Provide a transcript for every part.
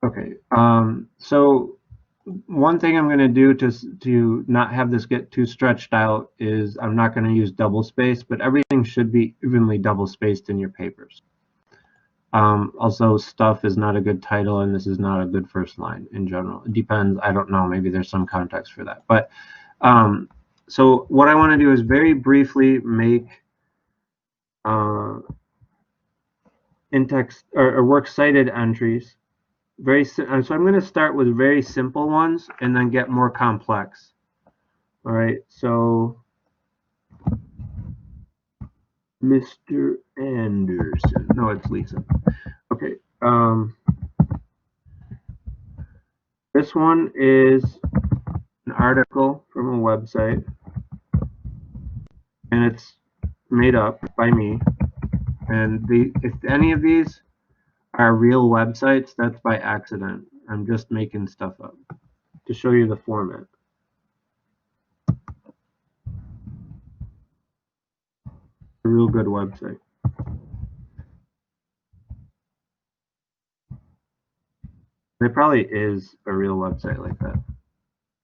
Okay, so one thing I'm going to do to not have this get too stretched out is I'm not going to use double space, but everything should be evenly double spaced in your papers. Also, stuff is not a good title, and this is not a good first line in general. It depends. I don't know. Maybe there's some context for that. But so what I want to do is very briefly make in-text or works cited entries. So I'm going to start with very simple ones and then get more complex. All right. So Mr. Anderson. No, it's Lisa. Okay. This one is an article from a website, and it's made up by me. And if any of these are real websites, that's by accident. I'm just making stuff up to show you the format. A real good website. There probably is a real website like that.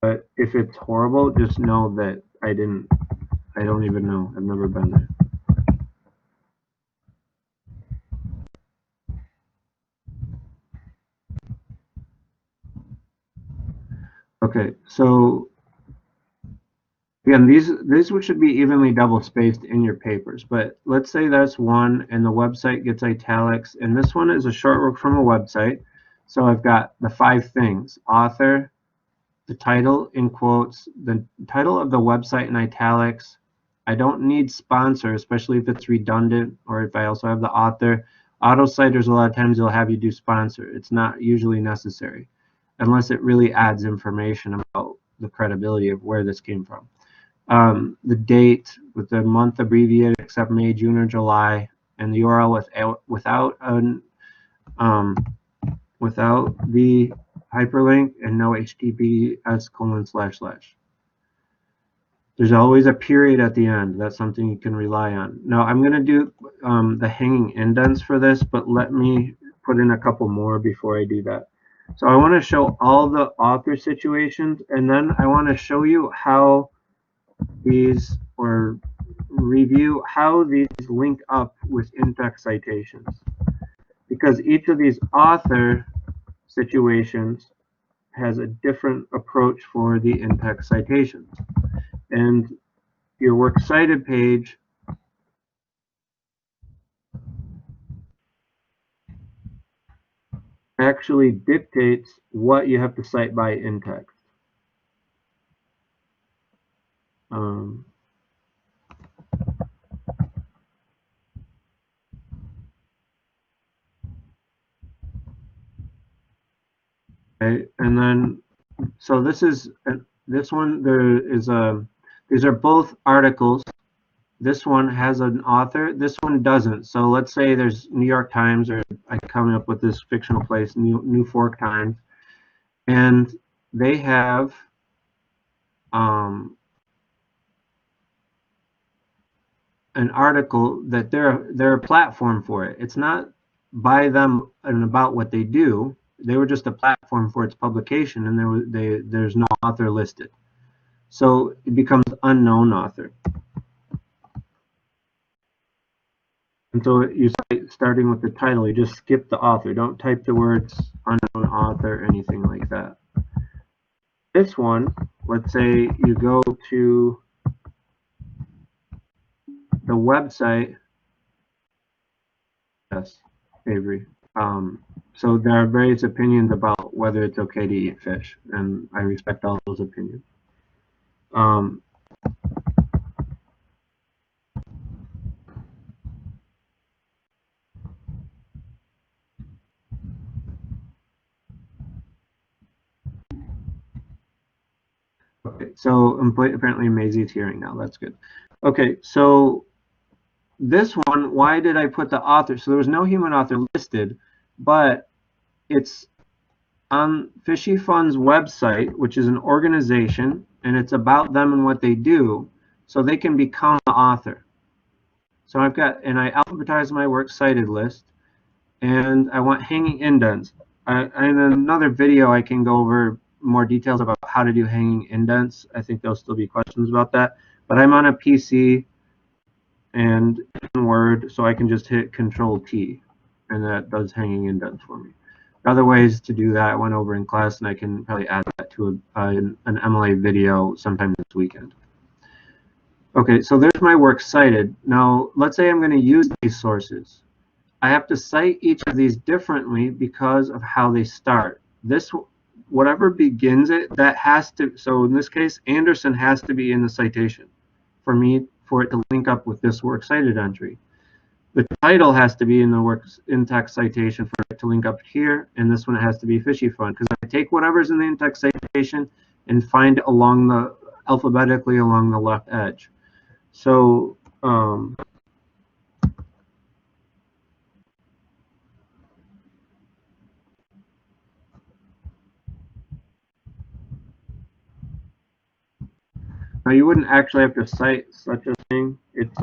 But if it's horrible, just know that I don't even know. I've never been there. Okay, so again, these should be evenly double spaced in your papers, but let's say that's one and the website gets italics, and this one is a short work from a website. So I've got the 5 things: author, the title in quotes, the title of the website in italics. I don't need sponsor, especially if it's redundant, or if I also have the author. Auto citers, a lot of times they'll have you do sponsor. It's not usually necessary, unless it really adds information about the credibility of where this came from. The date with the month abbreviated except May, June, or July, and the URL without the hyperlink and no https://. There's always a period at the end. That's something you can rely on. Now I'm going to do the hanging indents for this, but let me put in a couple more before I do that. So I want to show all the author situations, and then I want to show you how these, or review how these link up with in-text citations. Because each of these author situations has a different approach for the in-text citations. And your works cited page actually dictates what you have to cite by in text. Okay, and then so this one these are both articles. This one has an author, this one doesn't. So let's say there's New York Times, or I'm coming up with this fictional place, New Fork Times, and they have an article that they're a platform for it. It's not by them and about what they do. They were just a platform for its publication, and there's no author listed. So it becomes unknown author. And so you cite starting with the title, you just skip the author. Don't type the words unknown author, anything like that. This one, let's say you go to the website. Yes, Avery. So there are various opinions about whether it's okay to eat fish, and I respect all those opinions. Okay, so apparently Maisie's hearing now. That's good. Okay, so this one, why did I put the author? So there was no human author listed, but it's on Fishy Fun's website, which is an organization, and it's about them and what they do, so they can become the author. So I alphabetize my works cited list, and I want hanging indents. in another video, I can go over more details about how to do hanging indents. I think there'll still be questions about that. But I'm on a PC and in Word, so I can just hit Control T, and that does hanging indents for me. Other ways to do that I went over in class, and I can probably add that to an MLA video sometime this weekend. Okay, so there's my work cited. Now, let's say I'm going to use these sources. I have to cite each of these differently because of how they start. This, whatever begins it, that has to, so in this case, Anderson has to be in the citation for it to link up with this works cited entry. The title has to be in the works in-text citation for it to link up here, and this one has to be fishy fun, because I take whatever's in the in-text citation and find alphabetically along the left edge. So, now you wouldn't actually have to cite such a thing. It's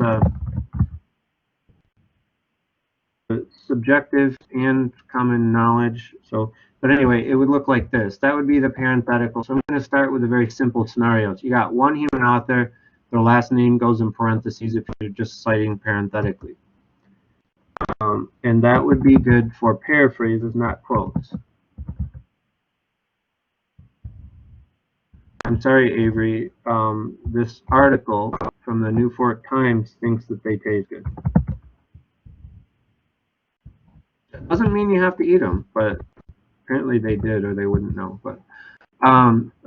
subjective and common knowledge. So, but anyway, it would look like this. That would be the parenthetical. So I'm going to start with a very simple scenario. So you got one human author. Their last name goes in parentheses if you're just citing parenthetically. And that would be good for paraphrases, not quotes. I'm sorry, Avery. This article from the New Fork Times thinks that they taste good. Doesn't mean you have to eat them, but apparently they did, or they wouldn't know. But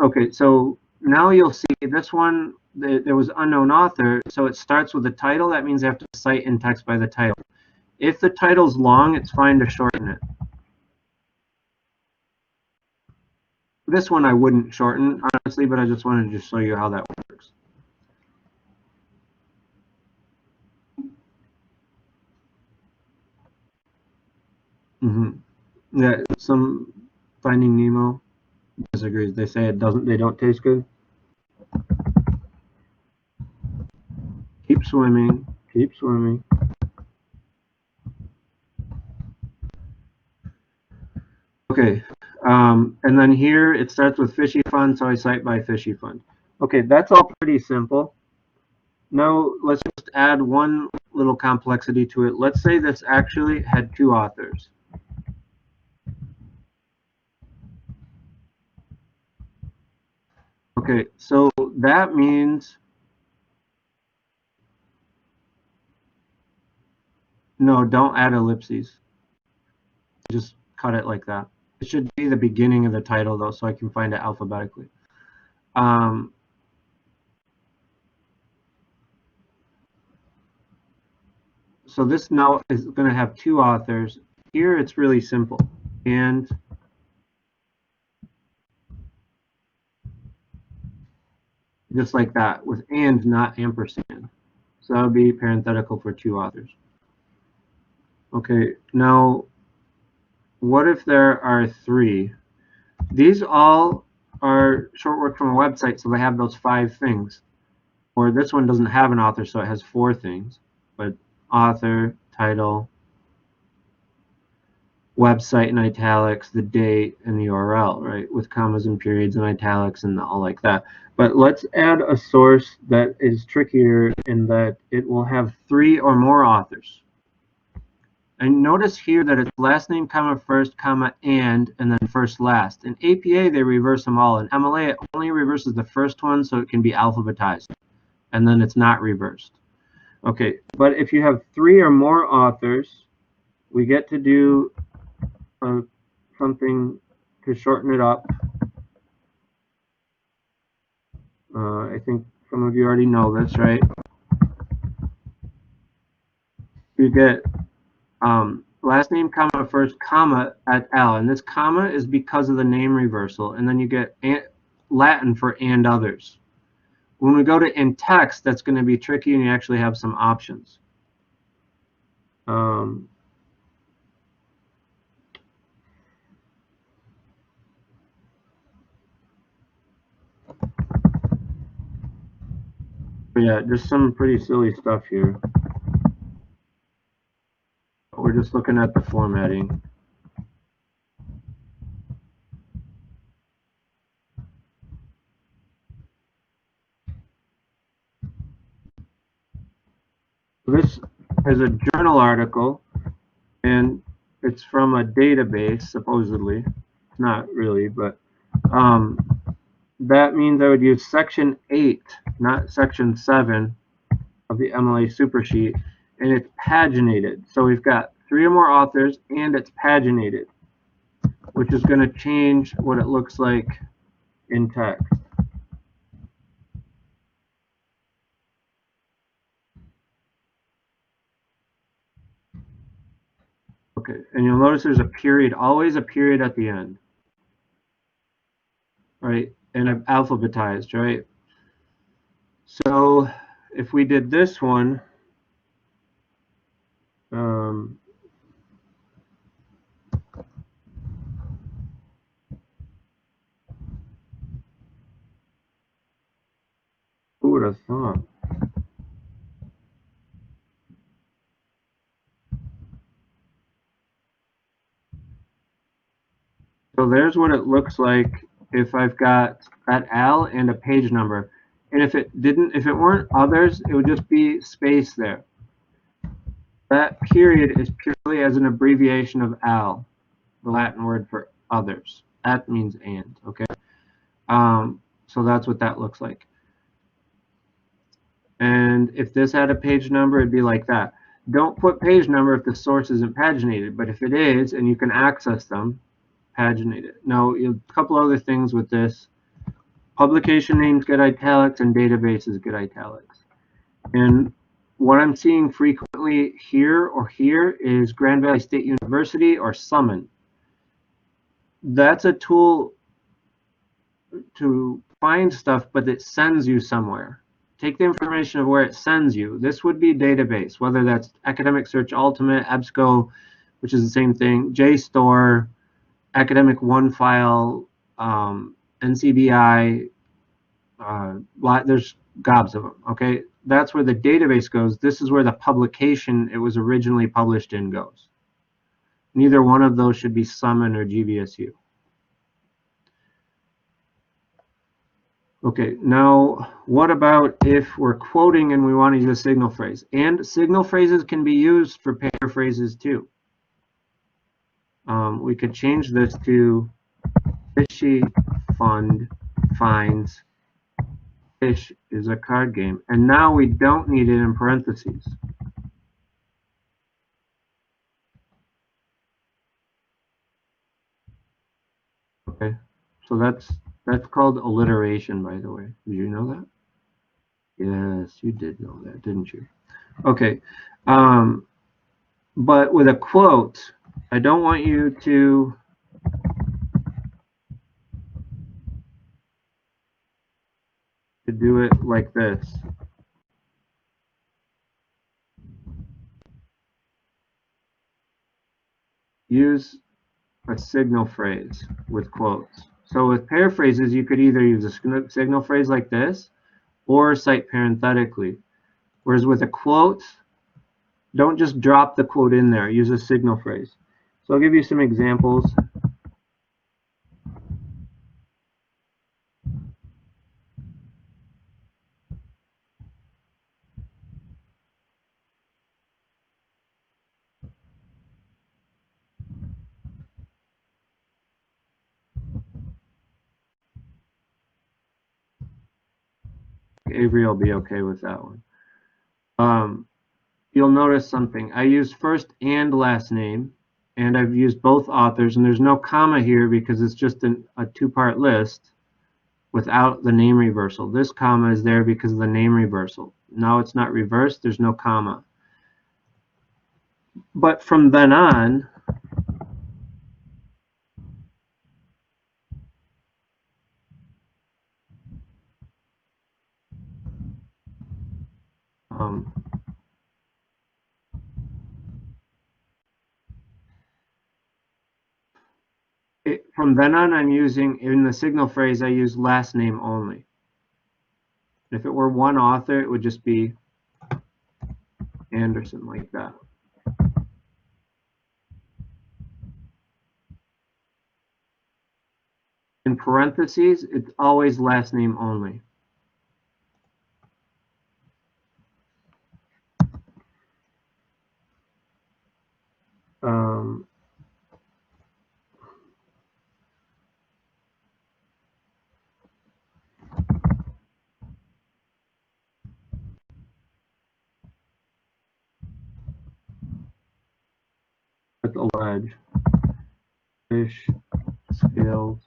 okay, so now you'll see this one. There was unknown author, so it starts with the title. That means I have to cite in text by the title. If the title's long, it's fine to shorten it. This one I wouldn't shorten, honestly, but I just wanted to show you how that works. Yeah, some Finding Nemo disagrees. They say they don't taste good. Keep swimming, keep swimming. Okay, and then here it starts with fishy fun, so I cite by fishy fun. Okay, that's all pretty simple. Now let's just add one little complexity to it. Let's say this actually had two authors. Okay, so that means no, don't add ellipses. Just cut it like that. It should be the beginning of the title though, so I can find it alphabetically. So this now is going to have two authors. Here it's really simple. And just like that, with and, not ampersand. So that would be parenthetical for two authors. Okay, now what if there are three? These all are short work from a website, so they have those 5 things. Or this one doesn't have an author, so it has 4 things. But author, title, website in italics, the date, and the URL, right? With commas and periods and italics and all like that. But let's add a source that is trickier in that it will have 3 or more authors. And notice here that it's last name, comma, first, comma, and then first, last. In APA, they reverse them all. In MLA, it only reverses the first one, so it can be alphabetized. And then it's not reversed. Okay, but if you have 3 or more authors, we get to do something to shorten it up. I think some of you already know this, right? You get last name, comma, first, comma, et al. And this comma is because of the name reversal. And then you get Latin for and others. When we go to in text, that's going to be tricky, and you actually have some options. Yeah, just some pretty silly stuff here. We're just looking at the formatting. This is a journal article, and it's from a database, supposedly. It's not really, but um, that means I would use section 8, not section 7 of the MLA supersheet, and it's paginated. So we've got 3 or more authors, and it's paginated, which is going to change what it looks like in text. Okay, and you'll notice there's a period, always a period at the end, right? And I've alphabetized, right? So if we did this one, um, who would have thought? So there's what it looks like if I've got that L and a page number. And if it weren't others, it would just be space there. That period is purely as an abbreviation of L, the Latin word for others. That means and, okay? So that's what that looks like. And if this had a page number, it'd be like that. Don't put page number if the source isn't paginated, but if it is and you can access them, paginate it. Now, a couple other things with this. Publication names get italics and databases get italics. And what I'm seeing frequently here or here is Grand Valley State University or Summon. That's a tool to find stuff, but it sends you somewhere. Take the information of where it sends you. This would be database, whether that's Academic Search Ultimate, EBSCO, which is the same thing, JSTOR, Academic OneFile, NCBI, there's gobs of them, okay? That's where the database goes. This is where the publication it was originally published in goes. Neither one of those should be Summon or GVSU. Okay, now what about if we're quoting and we want to use a signal phrase? And signal phrases can be used for paraphrases too. We could change this to Fishy Fund finds fish is a card game. And now we don't need it in parentheses. Okay, so that's called alliteration, by the way. Did you know that? Yes, you did know that, didn't you? Okay, but with a quote, I don't want you to do it like this. Use a signal phrase with quotes. So with paraphrases, you could either use a signal phrase like this or cite parenthetically. Whereas with a quote, don't just drop the quote in there. Use a signal phrase. So I'll give you some examples. Avery will be okay with that one. You'll notice something. I used first and last name, and I've used both authors, and there's no comma here because it's just a two-part list without the name reversal. This comma is there because of the name reversal. Now it's not reversed, there's no comma. But from then on, I'm using, in the signal phrase, I use last name only. If it were one author, it would just be Anderson, like that. In parentheses, it's always last name only. with allege fish skills.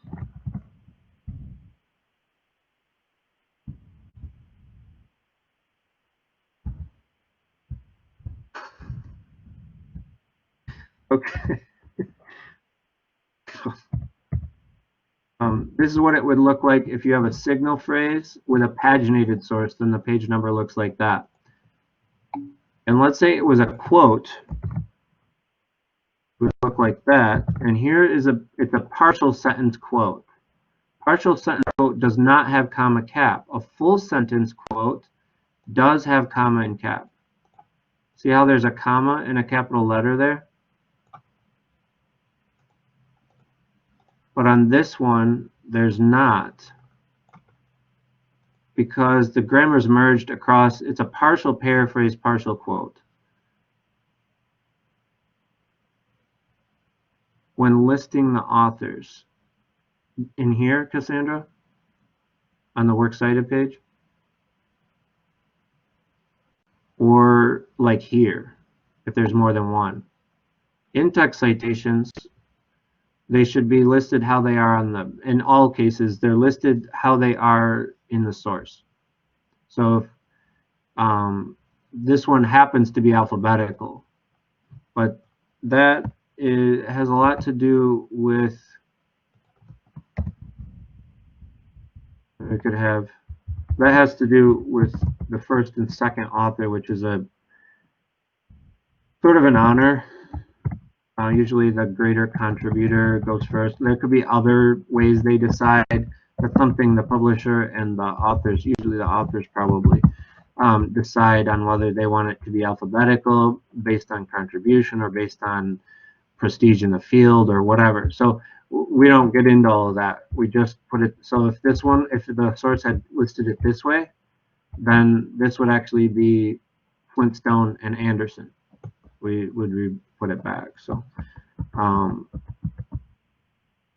Okay. This is what it would look like if you have a signal phrase with a paginated source, then the page number looks like that. And let's say it was a quote, it would look like that. And here is it's a partial sentence quote. Partial sentence quote does not have comma cap. A full sentence quote does have comma and cap. See how there's a comma and a capital letter there? But on this one, there's not, because the grammar's merged across. It's a partial paraphrase, partial quote. When listing the authors, in here, Cassandra, on the Works Cited page, or like here, if there's more than one. In-text citations, they should be listed how they are in all cases, they're listed how they are in the source. So if this one happens to be alphabetical, but that has a lot to do with, that has to do with the first and second author, which is a sort of an honor. Usually the greater contributor goes first. There could be other ways they decide. That's something the publisher and the authors, usually the authors probably, decide on whether they want it to be alphabetical based on contribution or based on prestige in the field or whatever. So we don't get into all of that. We just put it, so if this one, if the source had listed it this way, then this would actually be Flintstone and Anderson. We put it back. So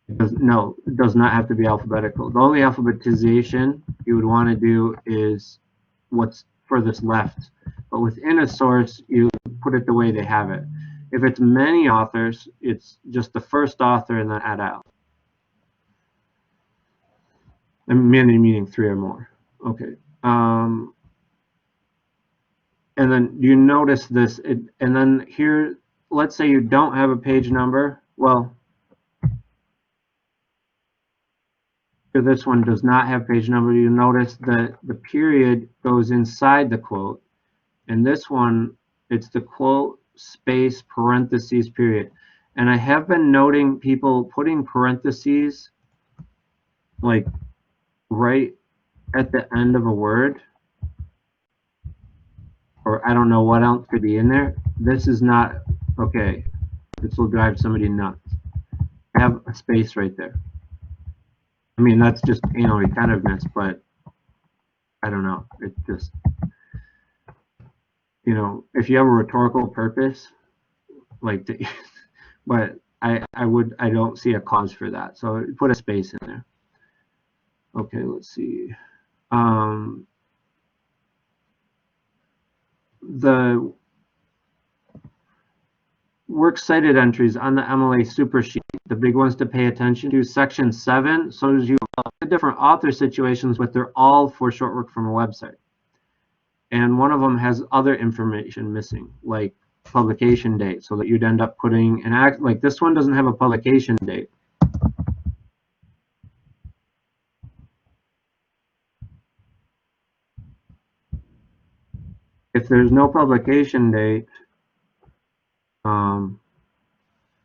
it does not have to be alphabetical. The only alphabetization you would want to do is what's furthest left, but within a source you put it the way they have it. If it's many authors, it's just the first author and then add out. And many meaning 3 or more. Okay. And then you notice this, and then here, let's say you don't have a page number. Well, this one does not have page number. You notice that the period goes inside the quote, and this one, it's the quote space parentheses period. And I have been noting people putting parentheses like right at the end of a word, or I don't know what else could be in there. This is not okay. This will drive somebody nuts. Have a space right there. I mean, that's just anal retentiveness, but I don't know. It just, you know, if you have a rhetorical purpose, like, but I don't see a cause for that. So put a space in there. Okay, let's see. The works cited entries on the MLA super sheet, the big ones to pay attention to, section 7 shows you different author situations, but they're all for short work from a website. And one of them has other information missing, like publication date, so that you'd end up putting an act, like this one doesn't have a publication date. If there's no publication date,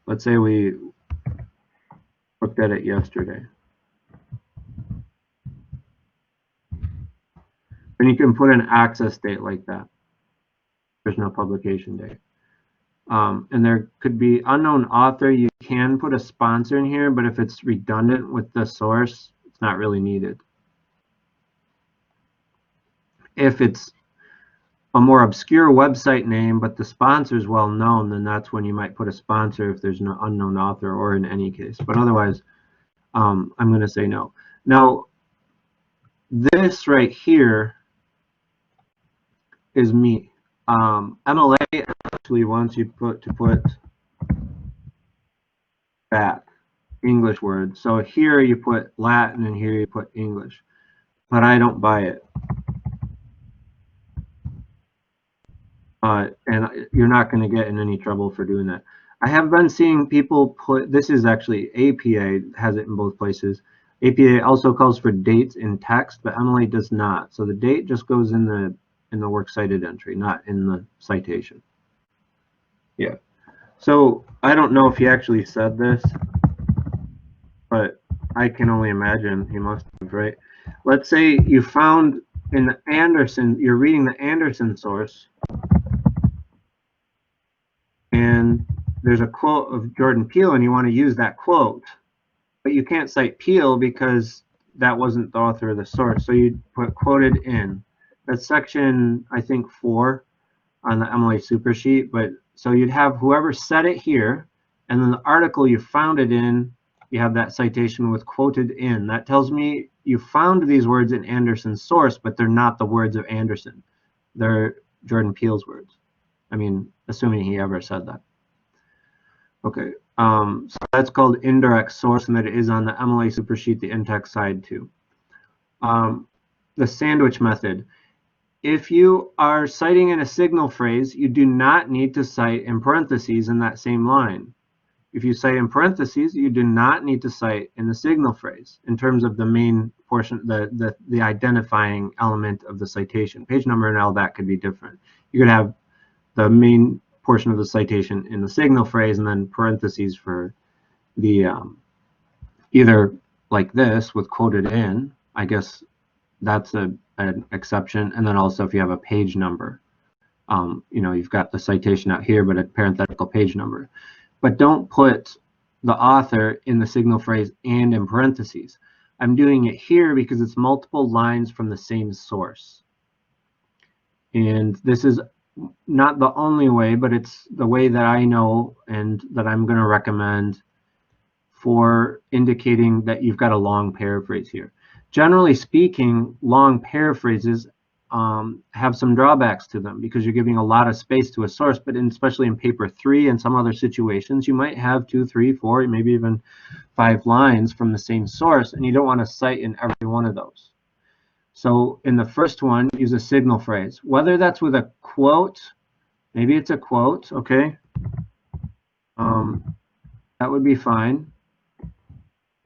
let's say we looked at it yesterday, then you can put an access date like that. There's no publication date. And there could be unknown author. You can put a sponsor in here, but if it's redundant with the source, it's not really needed. If it's a more obscure website name, but the sponsor is well known, then that's when you might put a sponsor if there's no unknown author, or in any case. But otherwise, I'm going to say no. Now, this right here is me. MLA actually wants you to put back, English words. So here you put Latin and here you put English. But I don't buy it. And you're not going to get in any trouble for doing that. I have been seeing people put, this is actually APA, has it in both places. APA also calls for dates in text, but MLA does not. So the date just goes in the works cited entry, not in the citation. Yeah. So I don't know if he actually said this, but I can only imagine he must have, right? Let's say you found in the Anderson, you're reading the Anderson source, and there's a quote of Jordan Peele and you want to use that quote, but you can't cite Peele because that wasn't the author of the source. So you put quoted in. That's section, I think, 4 on the MLA super sheet. But so you'd have whoever said it here, and then the article you found it in, you have that citation with quoted in. That tells me you found these words in Anderson's source, but they're not the words of Anderson. They're Jordan Peele's words. I mean, assuming he ever said that. Okay, so that's called indirect source, and that it is on the MLA super sheet, the in-text side too. The sandwich method. If you are citing in a signal phrase, you do not need to cite in parentheses in that same line. If you cite in parentheses, you do not need to cite in the signal phrase in terms of the main portion, the identifying element of the citation. Page number and all that could be different. You could have the main portion of the citation in the signal phrase and then parentheses for the either like this with quoted in. I guess that's an exception. And then also if you have a page number, you know, you've got the citation out here, but a parenthetical page number. But don't put the author in the signal phrase and in parentheses. I'm doing it here because it's multiple lines from the same source. And this is not the only way, but it's the way that I know and that I'm going to recommend for indicating that you've got a long paraphrase here. Generally speaking, long paraphrases have some drawbacks to them because you're giving a lot of space to a source, but especially in paper 3 and some other situations, you might have 2, 3, 4, maybe even 5 lines from the same source, and you don't want to cite in every one of those. So in the first one, use a signal phrase, whether that's with a quote, maybe it's a quote, okay, that would be fine.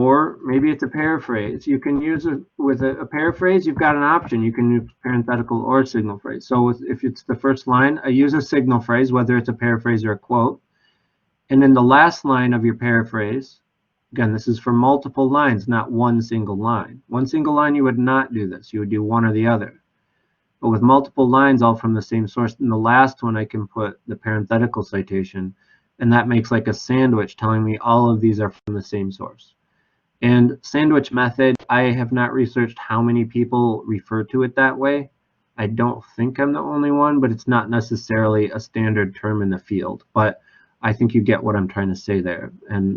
Or maybe it's a paraphrase. You can use it with a paraphrase. You've got an option. You can use parenthetical or signal phrase. So if it's the first line, I use a signal phrase, whether it's a paraphrase or a quote. And then the last line of your paraphrase, again, this is for multiple lines, not one single line. One single line, you would not do this. You would do one or the other. But with multiple lines all from the same source, in the last one, I can put the parenthetical citation. And that makes like a sandwich telling me all of these are from the same source. And sandwich method, I have not researched how many people refer to it that way. I don't think I'm the only one, but it's not necessarily a standard term in the field. But I think you get what I'm trying to say there. And